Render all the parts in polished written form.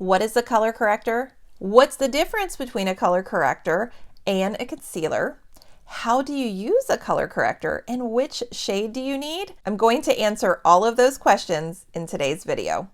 What is a color corrector? What's the difference between a color corrector and a concealer? How do you use a color corrector and which shade do you need? I'm going to answer all of those questions in today's video.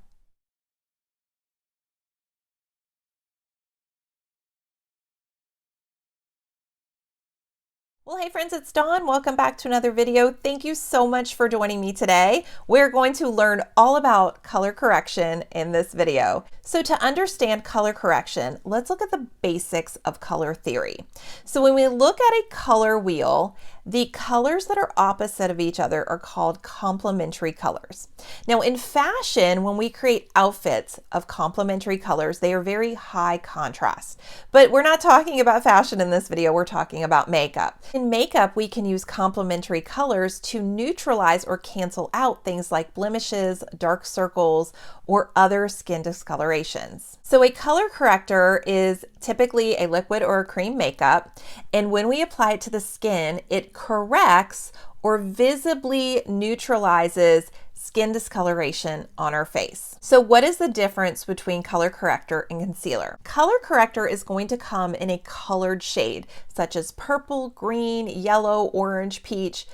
Well, hey friends, it's Dawn. Welcome back to another video. Thank you so much for joining me today. We're going to learn all about color correction in this video. So to understand color correction, let's look at the basics of color theory. So when we look at a color wheel, the colors that are opposite of each other are called complementary colors. Now in fashion, when we create outfits of complementary colors, they are very high contrast. But we're not talking about fashion in this video, we're talking about makeup. In makeup, we can use complementary colors to neutralize or cancel out things like blemishes, dark circles, or other skin discolorations. So a color corrector is typically a liquid or a cream makeup, and when we apply it to the skin, it corrects or visibly neutralizes skin discoloration on our face. So what is the difference between color corrector and concealer? Color corrector is going to come in a colored shade, such as purple, green, yellow, orange, peach,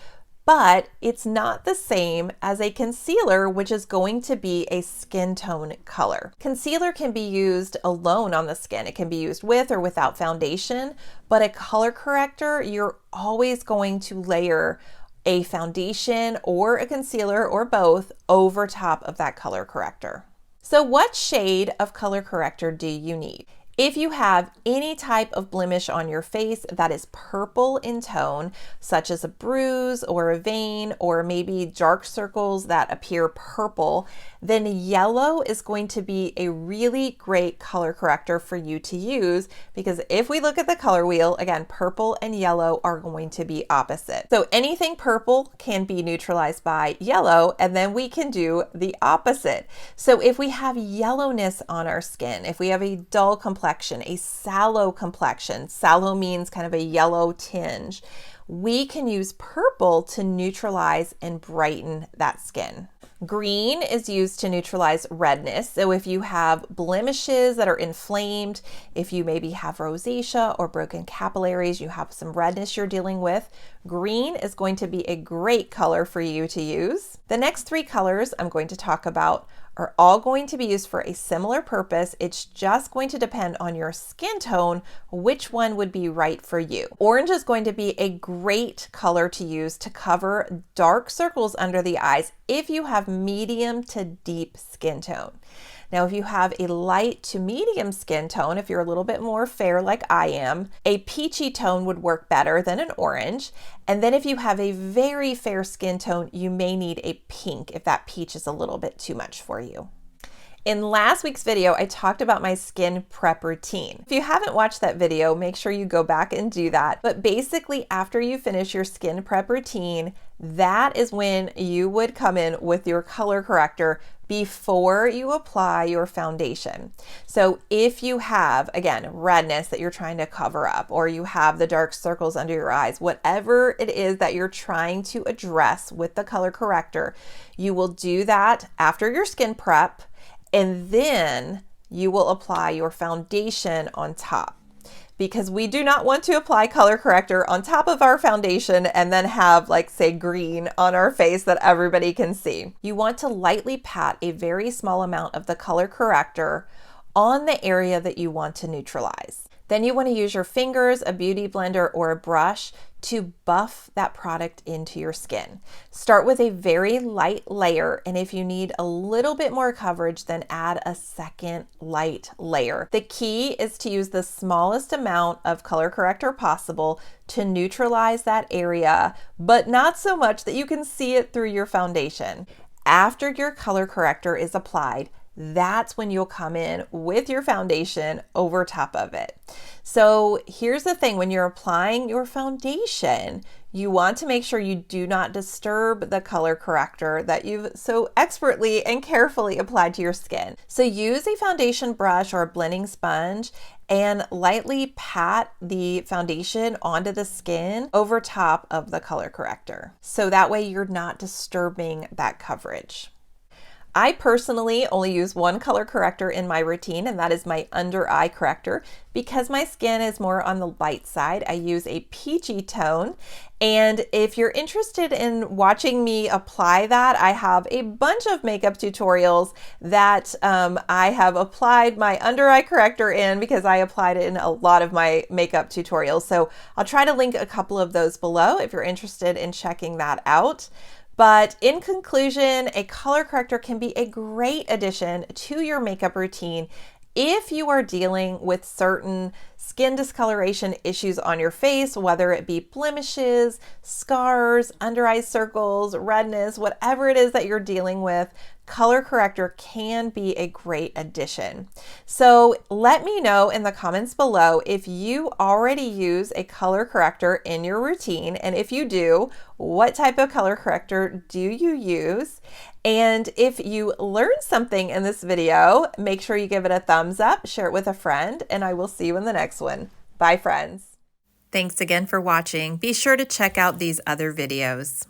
but it's not the same as a concealer, which is going to be a skin tone color. Concealer can be used alone on the skin. It can be used with or without foundation, but a color corrector, you're always going to layer a foundation or a concealer or both over top of that color corrector. So what shade of color corrector do you need? If you have any type of blemish on your face that is purple in tone, such as a bruise or a vein, or maybe dark circles that appear purple, then yellow is going to be a really great color corrector for you to use, because if we look at the color wheel, again, purple and yellow are going to be opposite. So anything purple can be neutralized by yellow, and then we can do the opposite. So if we have yellowness on our skin, if we have a dull complexion, a sallow complexion, sallow means kind of a yellow tinge, we can use purple to neutralize and brighten that skin. Green is used to neutralize redness. So if you have blemishes that are inflamed, if you maybe have rosacea or broken capillaries, you have some redness you're dealing with, green is going to be a great color for you to use. The next three colors I'm going to talk about are all going to be used for a similar purpose. It's just going to depend on your skin tone, which one would be right for you. Orange is going to be a great color to use to cover dark circles under the eyes if you have medium to deep skin tone. Now, if you have a light to medium skin tone, if you're a little bit more fair like I am, a peachy tone would work better than an orange. And then if you have a very fair skin tone, you may need a pink if that peach is a little bit too much for you. In last week's video, I talked about my skin prep routine. If you haven't watched that video, make sure you go back and do that. But basically, after you finish your skin prep routine, that is when you would come in with your color corrector before you apply your foundation. So if you have, again, redness that you're trying to cover up, or you have the dark circles under your eyes, whatever it is that you're trying to address with the color corrector, you will do that after your skin prep, and then you will apply your foundation on top. Because we do not want to apply color corrector on top of our foundation and then have, like, say, green on our face that everybody can see. You want to lightly pat a very small amount of the color corrector on the area that you want to neutralize. Then you want to use your fingers, a beauty blender, or a brush to buff that product into your skin. Start with a very light layer, and if you need a little bit more coverage, then add a second light layer. The key is to use the smallest amount of color corrector possible to neutralize that area, but not so much that you can see it through your foundation. After your color corrector is applied, that's when you'll come in with your foundation over top of it. So here's the thing, when you're applying your foundation, you want to make sure you do not disturb the color corrector that you've so expertly and carefully applied to your skin. So use a foundation brush or a blending sponge and lightly pat the foundation onto the skin over top of the color corrector. So that way you're not disturbing that coverage. I personally only use one color corrector in my routine, and that is my under eye corrector. Because my skin is more on the light side, I use a peachy tone. And if you're interested in watching me apply that, I have a bunch of makeup tutorials that I have applied my under eye corrector in, because I applied it in a lot of my makeup tutorials. So I'll try to link a couple of those below if you're interested in checking that out. But in conclusion, a color corrector can be a great addition to your makeup routine if you are dealing with certain skin discoloration issues on your face, whether it be blemishes, scars, under eye circles, redness, whatever it is that you're dealing with, color corrector can be a great addition. So let me know in the comments below if you already use a color corrector in your routine, and if you do, what type of color corrector do you use? And if you learned something in this video, make sure you give it a thumbs up, share it with a friend, and I will see you in the next one. Bye, friends. Thanks again for watching. Be sure to check out these other videos.